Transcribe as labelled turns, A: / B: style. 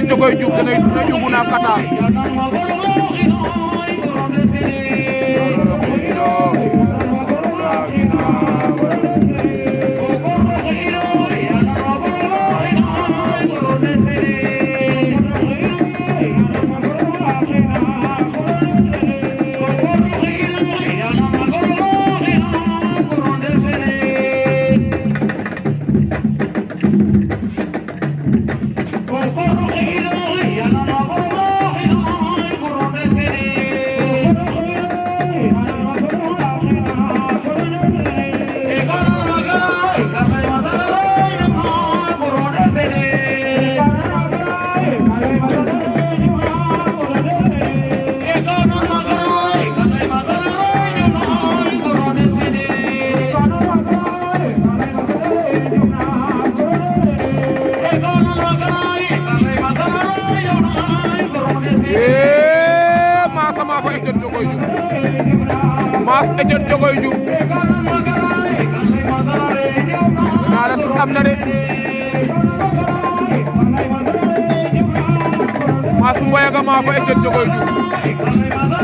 A: Jogoy Diouf dana yóbbu na kata Mass Etienne Jogoy Diouf naa la sut am na de Mass Mboye ga maa fa Etienne Jogoy Diouf